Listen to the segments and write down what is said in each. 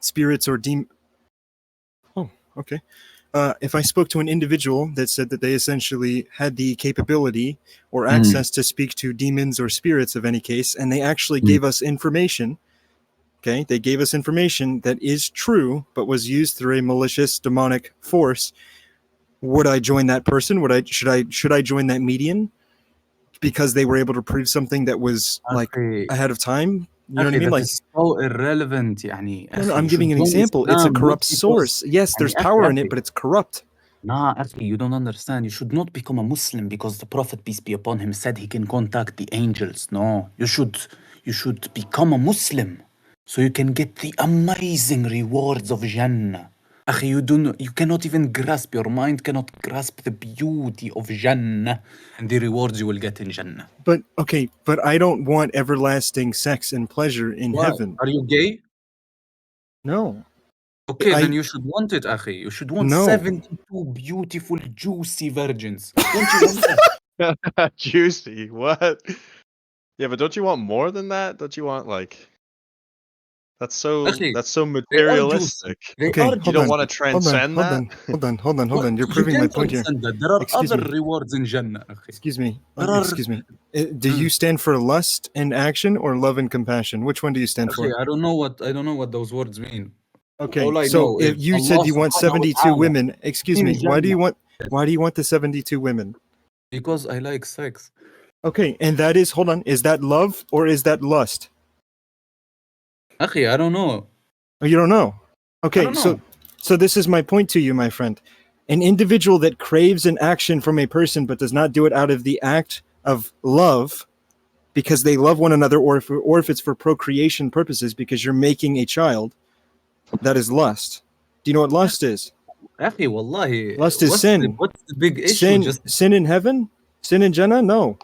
spirits or Oh, okay. If I spoke to an individual that said that they essentially had the capability or access to speak to demons or spirits of any case, and they actually gave us information, okay, they gave us information that is true, but was used through a malicious demonic force, would I join that person? Should I join that medium because they were able to prove something that was like ahead of time? You know what I mean? that Like, is so irrelevant. يعني no, I'm giving an example. It's a corrupt source. Yes, there's power in it, but it's corrupt. Nah, actually, you don't understand. You should not become a Muslim because the Prophet, peace be upon him, said he can contact the angels. No, you should become a Muslim so you can get the amazing rewards of Jannah. Akhi, you cannot even grasp, your mind cannot grasp the beauty of Jannah and the rewards you will get in Jannah. But I don't want everlasting sex and pleasure in heaven. Are you gay? No. Okay, then you should want it, akhi. You should want 72 beautiful, juicy virgins. Don't you want that? Juicy? What? Yeah, but don't you want more than that? Don't you want like... That's so materialistic. Okay, you don't want to transcend that? Hold on. You're proving my point here. There are other rewards in Jannah. Excuse me. Do you stand for lust and action or love and compassion? Which one do you stand for? I don't know what those words mean. Okay, so if you said you want 72 women, excuse me, why do you want the 72 women? Because I like sex. Okay, and that is, hold on, is that love or is that lust? Akhi, I don't know. Oh, you don't know? Okay, so this is my point to you, my friend. An individual that craves an action from a person but does not do it out of the act of love because they love one another, or if it's for procreation purposes because you're making a child, that is lust. Do you know what lust is? Akhi, wallahi. Lust is sin. What's the big issue? Sin in heaven? Sin in Jannah? No.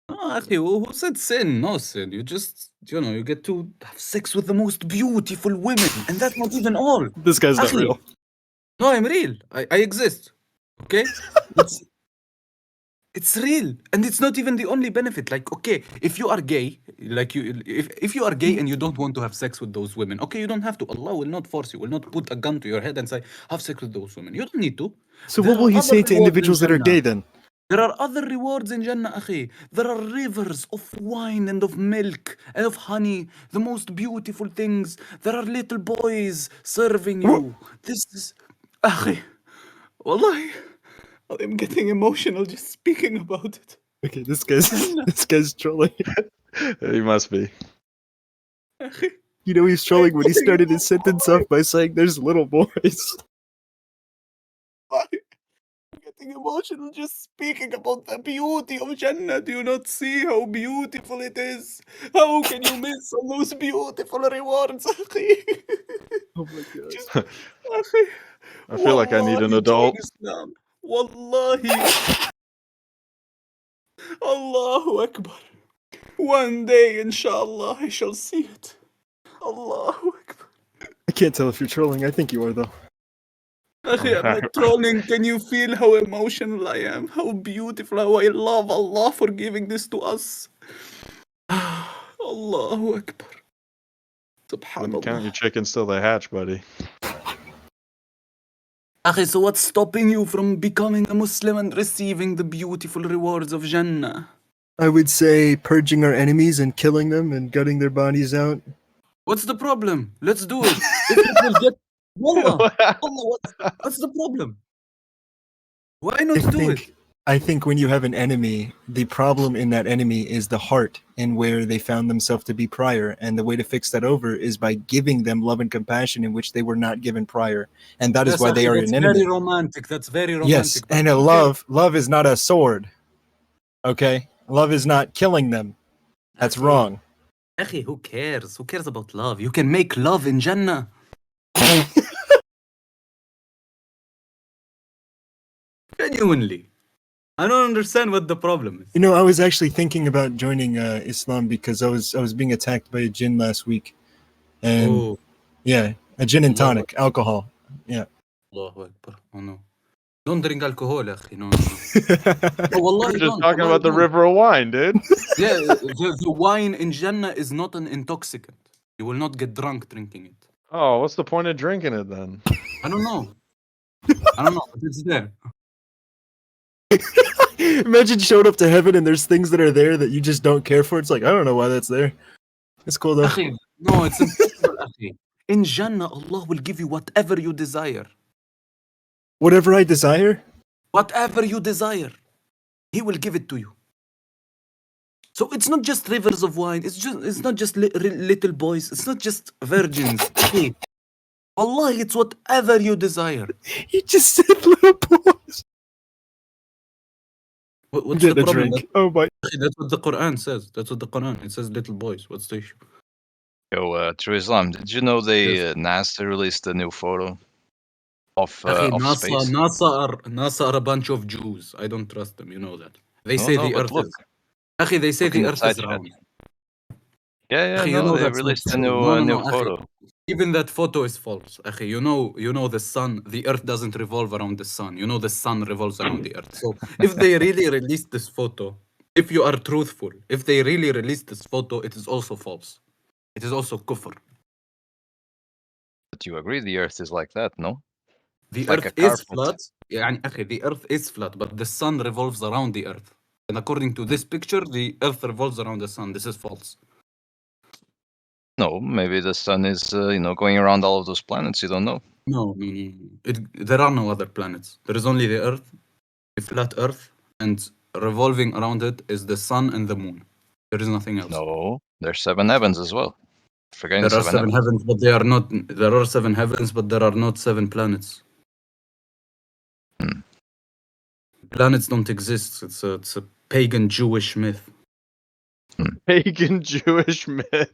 No, akhi, who said sin? No sin. You just, you get to have sex with the most beautiful women. And that's not even all. This guy's not real. No, I'm real. I exist. Okay? It's real. And it's not even the only benefit. Like, okay, if you are gay, if you are gay and you don't want to have sex with those women, okay, you don't have to. Allah will not force you, will not put a gun to your head and say, have sex with those women. You don't need to. So what will he say to individuals that are gay then? There are other rewards in Jannah, akhi. There are rivers of wine and of milk and of honey, the most beautiful things. There are little boys serving you. This is, akhi, wallahi, I'm getting emotional just speaking about it. Okay, this guy's trolling. He must be. Akhi. You know he's trolling when he started his sentence off by saying there's little boys. Emotional just speaking about the beauty of Jannah. Do you not see how beautiful it is? How can you miss on those beautiful rewards, akhi? Oh my god. Akhi, I feel like I need an adult. Wallahi. Allahu Akbar. One day, inshallah, I shall see it. Allahu Akbar. I can't tell if you're trolling. I think you are, though. Akhi, I'm not trolling. Can you feel how emotional I am? How beautiful, how I love Allah for giving this to us. Allahu Akbar. Subhanallah. Count your chickens till they hatch, buddy. Akhi, so what's stopping you from becoming a Muslim and receiving the beautiful rewards of Jannah? I would say purging our enemies and killing them and gutting their bodies out. What's the problem? Let's do it. If it will get... Wallah, what's the problem? Why not do it? I think when you have an enemy, the problem in that enemy is the heart and where they found themselves to be prior. And the way to fix that over is by giving them love and compassion in which they were not given prior. And that is why they are an enemy. Very romantic. That's very romantic. Yes, and a love is not a sword. Okay? Love is not killing them. That's wrong. Akhi, who cares? Who cares about love? You can make love in Jannah. Genuinely. I don't understand what the problem is. You know, I was actually thinking about joining Islam because I was being attacked by a jinn last week. And yeah, a gin and tonic, alcohol. Yeah. Allahu Akbar. Oh no. Don't drink alcohol, akhi. No. We're just talking about the river of wine, dude. Yeah, the wine in Jannah is not an intoxicant. You will not get drunk drinking it. Oh, what's the point of drinking it then? I don't know. But it's there. Imagine showing up to heaven and there's things that are there that you just don't care for. It's like, I don't know why that's there. It's cool though. Akhi, no, it's impossible, akhi. In Jannah, Allah will give you whatever you desire. Whatever I desire? Whatever you desire, He will give it to you. So it's not just rivers of wine. It's not just little boys. It's not just virgins. Akhi. Allah, it's whatever you desire. He just said little boys. What's Get the a problem? drink. Oh my. That's what the Quran says. It says little boys. What's the issue? Yo, True Islam, did you know NASA released a new photo of space? NASA are a bunch of Jews. I don't trust them. You know that. They say the Earth look. is. Akhi, they say Look the in the Earth side is chat. round. Yeah, Akhi, no, they that's not released a true. new Akhi. photo. Even that photo is false. Akhi, you know the sun, the Earth doesn't revolve around the sun. You know the sun revolves around the Earth. So if they really released this photo, if you are truthful, if they really released this photo, it is also false. It is also kufr. But you agree the Earth is like that, no? The It's like Earth a is carpet. flat. يعني, أخي, the Earth is flat, but the sun revolves around the Earth. And according to this picture, the Earth revolves around the sun. This is false. No, maybe the sun is, going around all of those planets. You don't know. No. There are no other planets. There is only the Earth, the flat Earth, and revolving around it is the sun and the moon. There is nothing else. No, there's 7 heavens as well. Forgetting There are 7 heavens, but they are not. There are 7 heavens, but there are not 7 planets. Planets don't exist. It's a pagan Jewish myth. Pagan Jewish myth.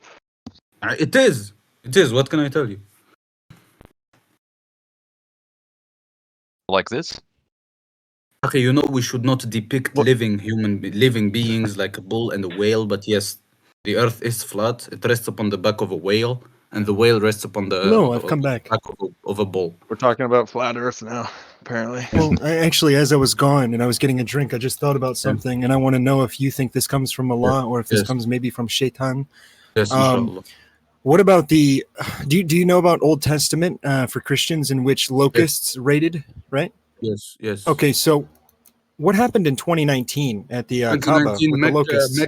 It is. It is. What can I tell you? Like this? Okay, you know we should not depict living beings like a bull and a whale, but yes, the Earth is flat. It rests upon the back of a whale, and the whale rests upon the I've come back. back of a bull. We're talking about flat Earth now, apparently. Well, actually, as I was gone and I was getting a drink, I just thought about something, and I want to know if you think this comes from Allah or if this comes maybe from Shaitan. Yes, inshallah. What about the? Do you know about Old Testament for Christians in which locusts raided? Right. Yes. Okay, so what happened in 2019 at the Kaaba with the locusts?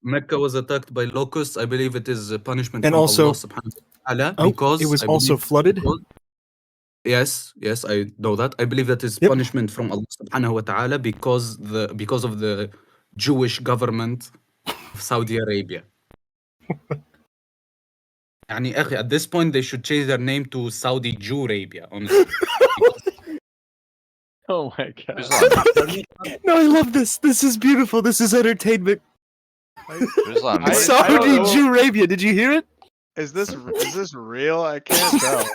Mecca was attacked by locusts. I believe it is a punishment and from also, Allah subhanahu wa ta'ala because it was also flooded. Yes, I know that. I believe that is punishment from Allah subhanahu wa ta'ala because of the Jewish government of Saudi Arabia. يعني أخي, at this point they should change their name to Saudi Jew Arabia, honestly. Oh my god. No, I love this. This is beautiful. This is entertainment. Islam, Saudi Jew Arabia. Did you hear it? Is this real? I can't tell.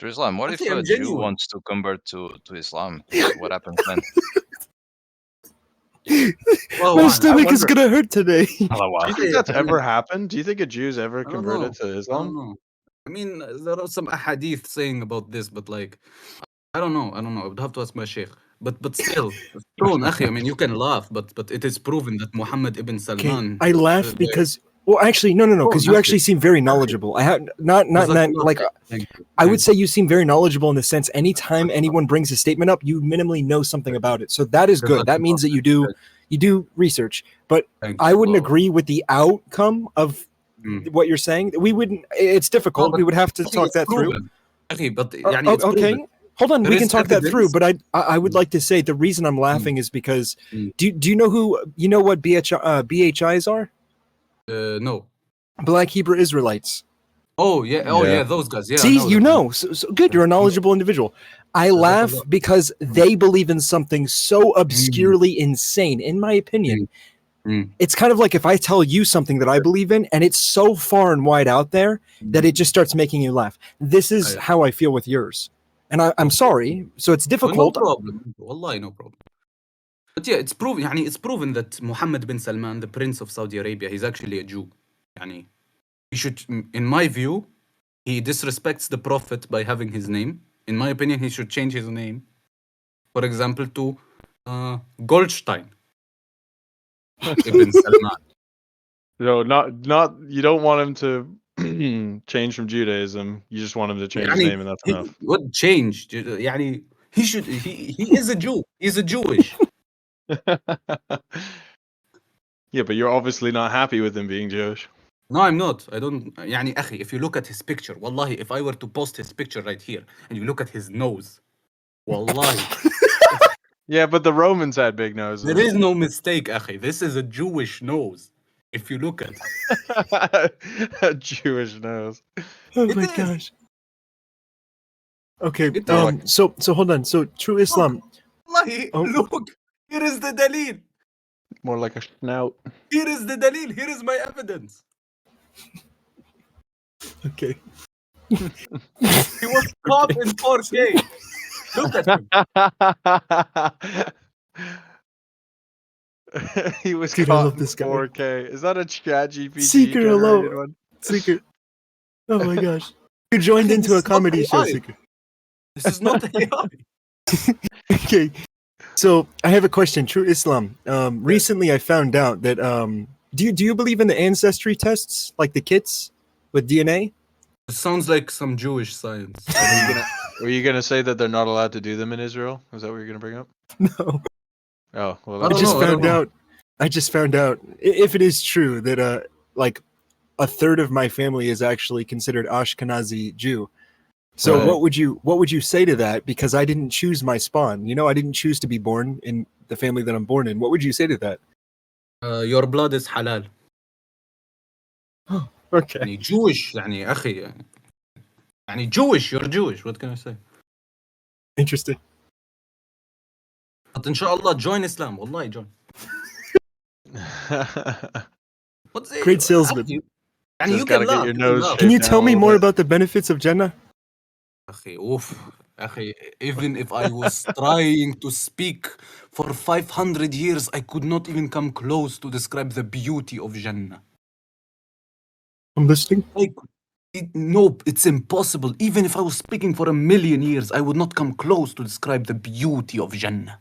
Islam, what if a Jew wants to convert to Islam? What happens then? My stomach is gonna hurt today. Do you think that's ever happened? Do you think a Jew's ever converted to Islam? I don't know. I mean, there are some ahadith saying about this, but like, I don't know. I would have to ask my sheikh. But still, it's true, akhi. I mean, you can laugh, but it is proven that Muhammad ibn Salman. I laugh because. Well, actually, no, because you actually seem very knowledgeable. I have not like I would say you seem very knowledgeable in the sense anytime anyone brings a statement up, you minimally know something about it. So that is good. That means that you do research. But I wouldn't agree with the outcome of what you're saying. We wouldn't. It's difficult. We would have to talk that through. Okay, but okay. Hold on, we can talk that through. But I would like to say the reason I'm laughing is because do you know what BHIs are? No. Black Hebrew Israelites. Oh yeah, those guys. Yeah. See, you know, so good. You're a knowledgeable individual. I laugh because they believe in something so obscurely insane. In my opinion, it's kind of like if I tell you something that I believe in, and it's so far and wide out there that it just starts making you laugh. This is how I feel with yours, and I'm sorry. So it's difficult. No problem. Wallahi, no problem. But yeah, it's proven that Mohammed bin Salman, the Prince of Saudi Arabia, he's actually a Jew. He should, in my view, he disrespects the Prophet by having his name. In my opinion, he should change his name, for example, to Goldstein ibn Salman. No, not. You don't want him to change from Judaism. You just want him to change his name, and that's enough. What changed? يعني he is a Jew. He's a Jewish. Yeah, but you're obviously not happy with him being Jewish. No, I'm not. I don't. يعني أخي, if you look at his picture, wallahi, if I were to post his picture right here and you look at his nose, wallahi. Yeah, but the Romans had big noses. There is no mistake, أخي. This is a Jewish nose. If you look at it. A Jewish nose. Oh It my is. gosh. Okay. It is. So hold on. So true Islam. Wallahi, Oh. look. Here is the dalil. More like a snout. Here is the dalil. Here is my evidence. Okay. He was caught in 4K. Look at him. He was Dude, I caught love in this guy. 4K. Is that a ChatGPT Seeker, generated hello. one? Seeker. Oh my gosh. You joined into a comedy show, Seeker. This is not AI. Okay. So I have a question. True Islam. Recently I found out that do you believe in the ancestry tests, like the kits with DNA? It sounds like some Jewish science. Were you gonna say that they're not allowed to do them in Israel? Is that what you're gonna bring up? No. Oh well, I that's I just found out if it is true that like a third of my family is actually considered Ashkenazi Jew. So Right. what would you say to that? Because I didn't choose my spawn. You know, I didn't choose to be born in the family that I'm born in. What would you say to that? Your blood is halal. Okay. يعني Jewish يعني أخي يعني Jewish. You're Jewish. What can I say? Interesting. But inshallah join Islam. Wallahi join. What's it? Great salesman. يعني Just you gotta can get laugh. your You nose can laugh. Can you Down tell a me little more bit. about the benefits of Jenna? أخي oof. أخي, even if I was trying to speak for 500 years, I could not even come close to describe the beauty of Jannah. I'm listening. No, it's impossible. Even if I was speaking for 1,000,000 years, I would not come close to describe the beauty of Jannah.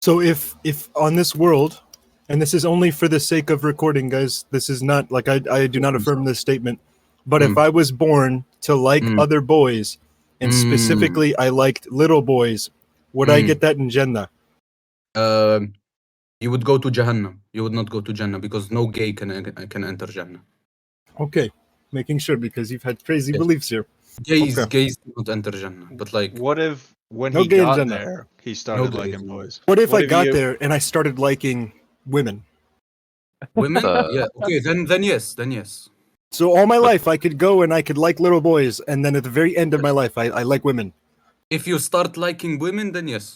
So if on this world, and this is only for the sake of recording, guys, this is not like I do not affirm this statement, but if I was born to like other boys, and specifically I liked little boys, would I get that in Jannah? You would go to Jahannam. You would not go to Jannah because no gay can enter Jannah. Okay, making sure because you've had crazy Yes. beliefs here. Gays Okay. don't enter Jannah. But like, What if when No he gay in got Jannah. there, he started gays. liking boys? What if I got you- there and I started liking women? women? Uh, Yeah. Okay. Then yes. Then yes. So all my life I could go and I could like little boys, and then at the very end of my life I like women. If you start liking women, then yes.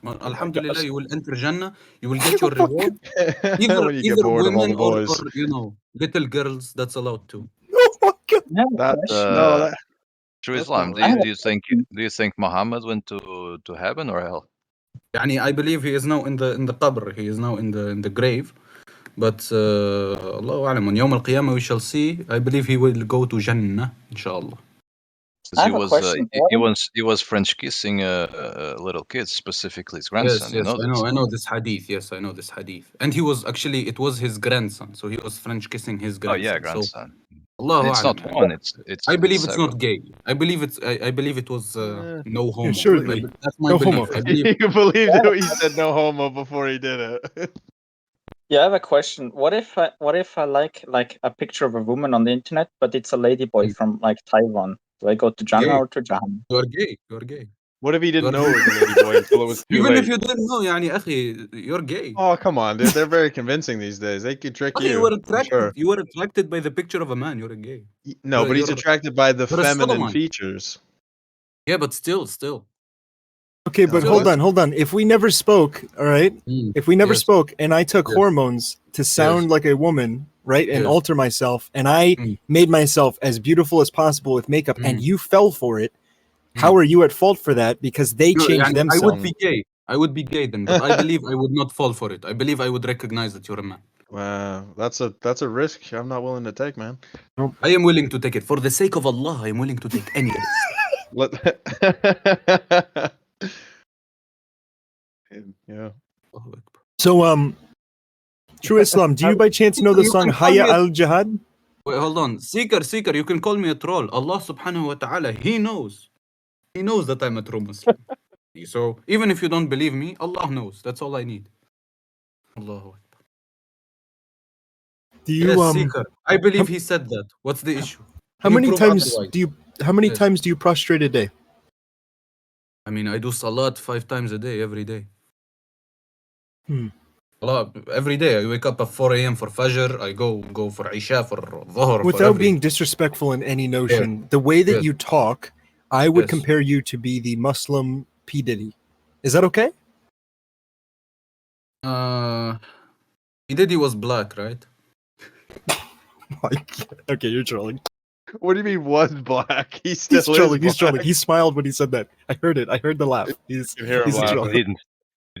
Alhamdulillah, you will enter Jannah. You will get your reward. When you get Either bored of all women the or boys. little girls. That's allowed too. Oh my god! I have a That- question. no, that, True that's Islam. not Do right. you think Muhammad went to heaven or hell? يعني I believe he is now in the qabr. He is now in the grave. But الله أعلم. On يوم القيامة we shall see. I believe he will go to Jannah, inshallah. I have a question. He was French kissing little kids, specifically his grandson. Yes, You know this. I know this hadith. Yes, I know this hadith. And he was actually, it was his grandson. So he was French kissing his Oh grandson. yeah, So, grandson. Allahu It's not a'lam. one. It's. I believe it's several. not gay. I believe it was no homo. Yeah, surely. That's my No belief. homo. I believe. You believed it. He said no homo before he did it. Yeah, I have a question. What if I like a picture of a woman on the internet, but it's a ladyboy from like Taiwan? Do I go to Jannah Gay. or to Jahannam? You are gay. You are gay. What if he didn't You know are it was a lady boy until it was too Even late? if you didn't know, يعني أخي, you're gay. Oh come on, dude! They're very convincing these days. They could trick Okay, you. you were I'm attracted. sure. You were attracted by the picture of a man. You're a gay. No, but he's you're- attracted by the you're a feminine sodomite. features. Yeah, but still. Okay, but So hold what? on. If we never spoke, all right? If we never Yes. spoke and I took Yes. hormones to sound like a woman, right? And Yes. alter myself and I made myself as beautiful as possible with makeup and you fell for it, how are you at fault for that? Because they changed يعني I themselves. would be gay. I would be gay then, but I believe I would not fall for it. I believe I would recognize that you're a man. Wow, that's a risk I'm not willing to take, man. I am willing to take it. For the sake of Allah, I am willing to take any risk. Yeah. Allahu Akbar. So True Islam, do you by chance know the song Hayya al Jihad? Wait, hold on. Seeker, you can call me a troll. Allah subhanahu wa ta'ala, He knows. He knows that I'm a true Muslim. So even if you don't believe me, Allah knows. That's all I need. Allahu Akbar. Do you Yes, Seeker. I believe he said that. What's the issue? how Can you many prove times otherwise? do you how many Yes. times do you prostrate a day? I mean, I do salat 5 times a day, every day. Hmm. Allah, every day. I wake up at 4 a.m. for Fajr. I go for Isha, for Dhuhr, for Without everything. being disrespectful in any notion, the way that Yes. you talk, I would Yes. compare you to be the Muslim P. Diddy. Is that okay? He did. He was black, right? Okay, you're trolling. What do you mean was black? He still He's trolling. is He's trolling. black. He smiled when he said that. I heard it. I heard the laugh. He's You can hear him a laugh. troll. He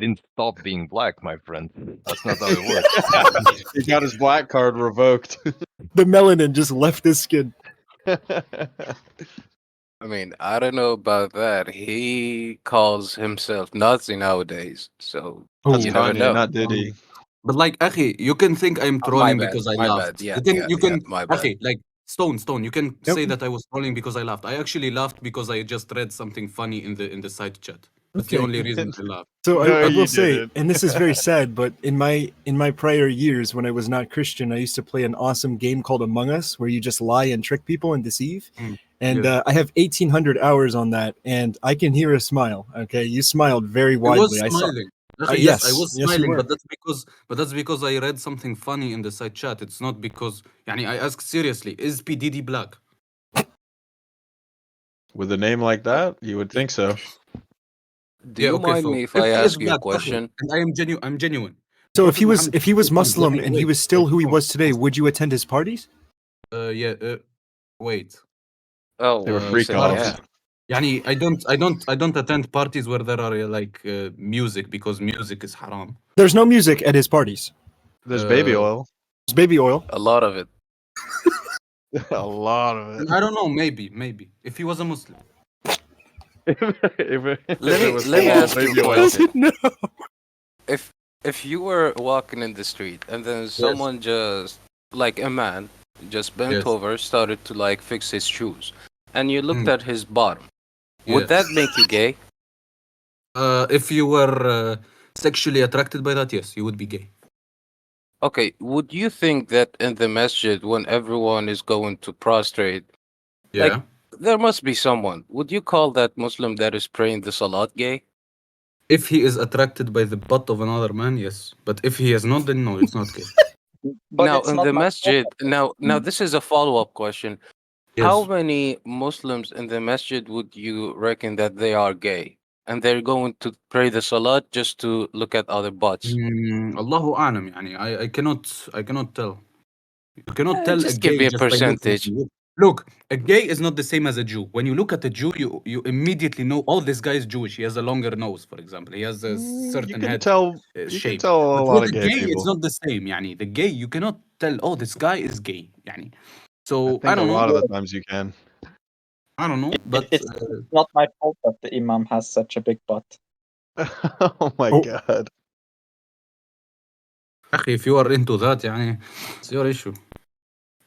didn't stop being black, my friend. That's not how it works. He got his black card revoked. The melanin just left his skin. I mean, I don't know about that. He calls himself Nazi nowadays, so That's you never Kanye, know. not Diddy. But like, Akhi, you can think I'm My trolling bad, because I my laughed. bad. Yeah, you can, my bad. Akhi, like Stone, you can Yep. say that I was trolling because I laughed. I actually laughed because I just read something funny in the side chat. That's the Okay. only reason I laughed. So No, I you will say, didn't. and this is very sad, but in my prior years when I was not Christian, I used to play an awesome game called Among Us, where you just lie and trick people and deceive. Mm, And yeah. I have 1,800 hours on that, and I can hear a smile. Okay, you smiled very I was widely. I saw. smiling. Akhi, yes, I yes, was yes, you smiling, were. but that's because I read something funny in the side chat. It's not because, yani, I asked seriously, is P Diddy black? With a name like that, you would think so. Do you mind me if I he is ask you a black, question? and I'm genuine. So Prophet Muhammad if he was said, Muslim wait, and he wait, was still wait, who he no. was today, would you attend his parties? Wait. Oh, They were you freak said offs. yeah. Yani, I don't attend parties where there are like music because music is haram. There's no music at his parties. There's baby oil. There's baby oil. A lot of it. A lot of it. I don't know, maybe if he was a Muslim. Let me ask you a He question. doesn't know. If you were walking in the street and then someone just like a man just bent Yes. over, started to like fix his shoes, and you looked Mm. at his bottom, would Yes. that make you gay? If you were sexually attracted by that, yes, you would be gay. Okay, would you think that in the masjid when everyone is going to prostrate, Yeah. like there must be someone, would you call that Muslim that is praying the salat gay? If he is attracted by the butt of another man, yes. But if he is not, then no, it's not gay. But Now it's in not the my masjid, now this is a follow-up question. Yes. How many Muslims in the masjid would you reckon that they are gay? And they're going to pray the salat just to look at other butts? Allahu a'lam, yani. I cannot tell. You cannot tell a Just give gay me a just by looking at percentage. you. Look, a gay is not the same as a Jew. When you look at a Jew, you immediately know, oh, this guy is Jewish. He has a longer nose, for example. He has a You certain can head tell. You shape. can tell a But lot with of a gay gay, it's people. not the same. Yani. The gay, you cannot tell, oh, this guy is gay. Yani. I So think I don't a know. lot of the times you can. I don't know. But It's not my fault that the imam has such a big butt. Oh my Oh. god. akhi, if you are into that, yani, it's your issue.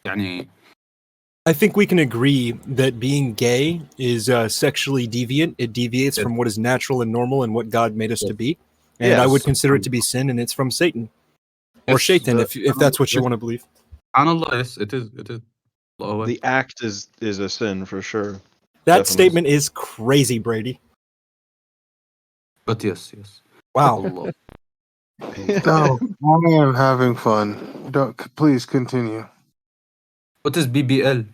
Yani, I think we can agree that being gay is sexually deviant. It deviates Yes. from what is natural and normal and what God made us to Yes. be. And I would Yes. consider it to be sin, and it's from Satan or Yes, Shaitan, the- if that's what you want to believe. SubhanAllah, yes, it is. It is. Allahu Akbar. The act is a sin for sure. That Definitely. statement is crazy, Brady. But yes. Wow. Allah. No, I am having fun. Please continue. What is BBL?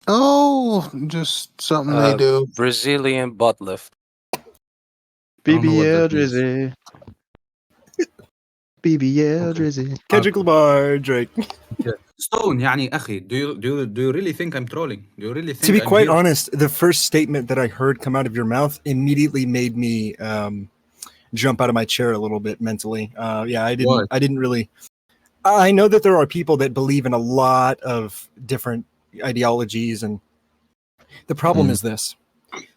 Oh, just something they do. Brazilian butt lift. don't know what BBL that means. Drizzy. BBL Okay. Drizzy. Kendrick Lamar, Drake. Stone, يعني أخي, do you really think I'm trolling? Do you really think To be I'm quite here? honest, the first statement that I heard come out of your mouth immediately made me jump out of my chair a little bit mentally. Yeah, Why? I didn't really. I know that there are people that believe in a lot of different ideologies, and the problem is this.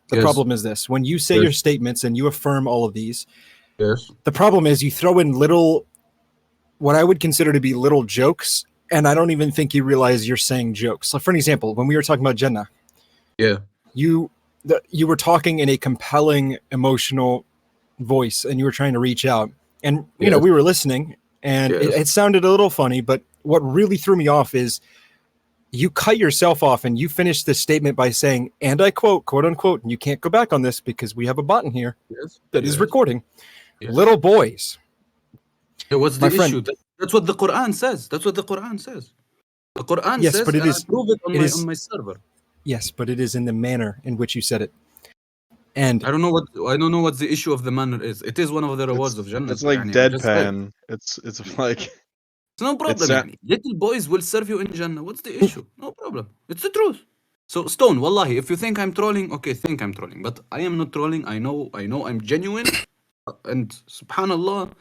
The Yes. problem is this. When you say Yes. your statements and you affirm all of these, Yes. the problem is you throw in little, what I would consider to be little jokes and I don't even think you realize you're saying jokes. So, for an example, when we were talking about Jenna, you were talking in a compelling, emotional voice, and you were trying to reach out, and you know we were listening, and it sounded a little funny. But what really threw me off is you cut yourself off, and you finished the statement by saying, and I quote unquote, and you can't go back on this because we have a button here that is recording. Little boys. What's the My friend, issue? That's what the Quran says. That's what the Quran says. The Quran yes, says, but it and is, I prove it on my server. Yes, but it is in the manner in which you said it. And I don't know what the issue of the manner is. It is one of the rewards of Jannah. It's like deadpan. It's like it's no problem. Little boys will serve you in Jannah. What's the issue? No problem. It's the truth. So Stone, wallahi, if you think I'm trolling, okay, think I'm trolling. But I am not trolling. I know I'm genuine. And subhanallah,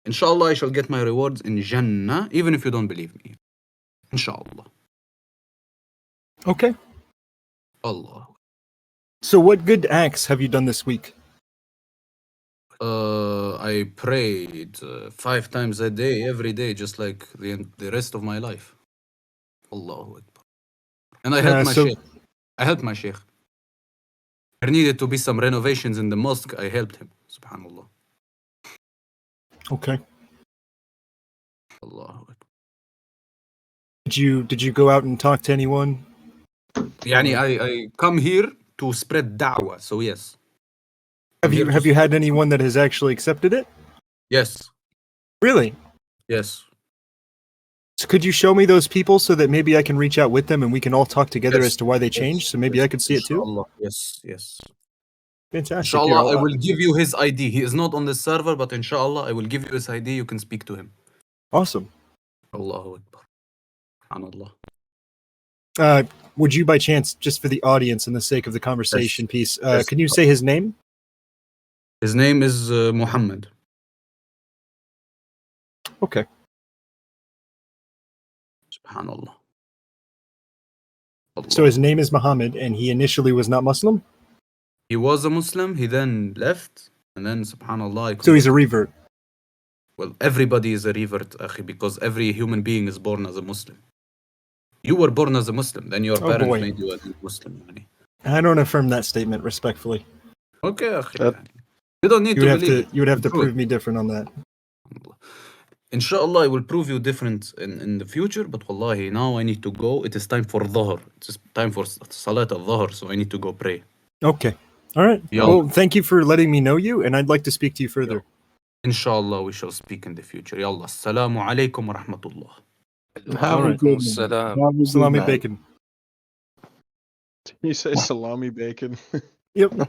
inshallah, I shall get my rewards in Jannah, even if you don't believe me. Inshallah. Okay. Allah. So what good acts have you done this week? I prayed 5 times a day, every day, just like the rest of my life. Allahu Akbar. And I helped my sheikh. I helped my sheikh. There needed to be some renovations in the mosque. I helped him. Subhanallah. Okay. Allahu Akbar. Did you go out and talk to anyone? Yani I come here to spread da'wah, so yes. Have you had anyone that has actually accepted it? Yes. Really? Yes. So could you show me those people so that maybe I can reach out with them and we can all talk together as to why they changed, so maybe I could see it too? Yes. Fantastic. Inshallah, I will give you his ID. He is not on the server, but inshallah, I will give you his ID. You can speak to him. Awesome. Allahu Akbar. Subhanallah. Would you by chance, just for the audience and the sake of the conversation piece, can you say his name? His name is Muhammad. Okay. Subhanallah. So his name is Muhammad, and he initially was not Muslim? He was a Muslim, he then left, and then subhanallah. So he's a revert. Well, everybody is a revert, akhi, because every human being is born as a Muslim. You were born as a Muslim, then your parents made you a Muslim. I don't affirm that statement respectfully. Okay, akhi. You don't need to believe it. You would have to prove me different on that. Inshallah, I will prove you different in the future, but wallahi, now I need to go. It is time for Dhuhr. It's time for Salat al-Dhuhr, so I need to go pray. Okay. All right. Well, thank you for letting me know you, and I'd like to speak to you further. Inshallah, we shall speak in the future. Yallah. Assalamu alaikum wa rahmatullah. Salami bacon. You say salami bacon? Yep.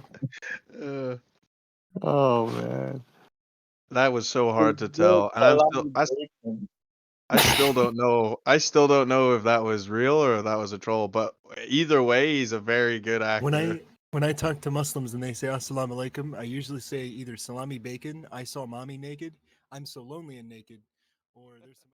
Oh man, that was so hard to tell, and I still don't know. I still don't know if that was real or if that was a troll. But either way, he's a very good actor. When I talk to Muslims and they say assalamu alaikum, I usually say either salami bacon, I saw mommy naked, I'm so lonely and naked, or there's some